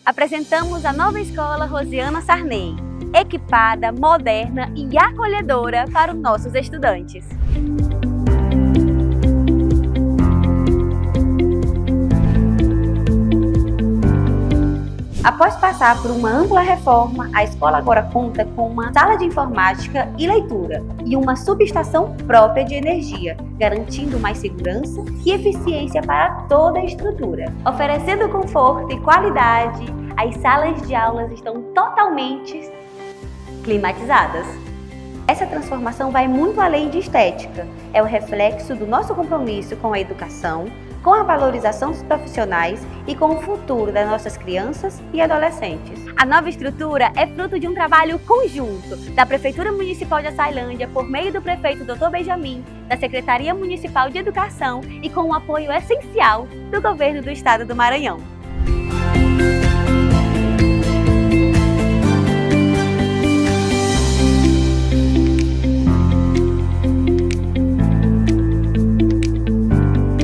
Apresentamos a nova escola Rosiana Sarney, equipada, moderna e acolhedora para os nossos estudantes. Após passar por uma ampla reforma, a escola agora conta com uma sala de informática e leitura e uma subestação própria de energia, garantindo mais segurança e eficiência para toda a estrutura. Oferecendo conforto e qualidade, as salas de aulas estão totalmente climatizadas. Essa transformação vai muito além de estética, é o reflexo do nosso compromisso com a educação, com a valorização dos profissionais e com o futuro das nossas crianças e adolescentes. A nova estrutura é fruto de um trabalho conjunto da Prefeitura Municipal de Açailândia, por meio do prefeito Dr. Benjamin, da Secretaria Municipal de Educação e com o apoio essencial do Governo do Estado do Maranhão.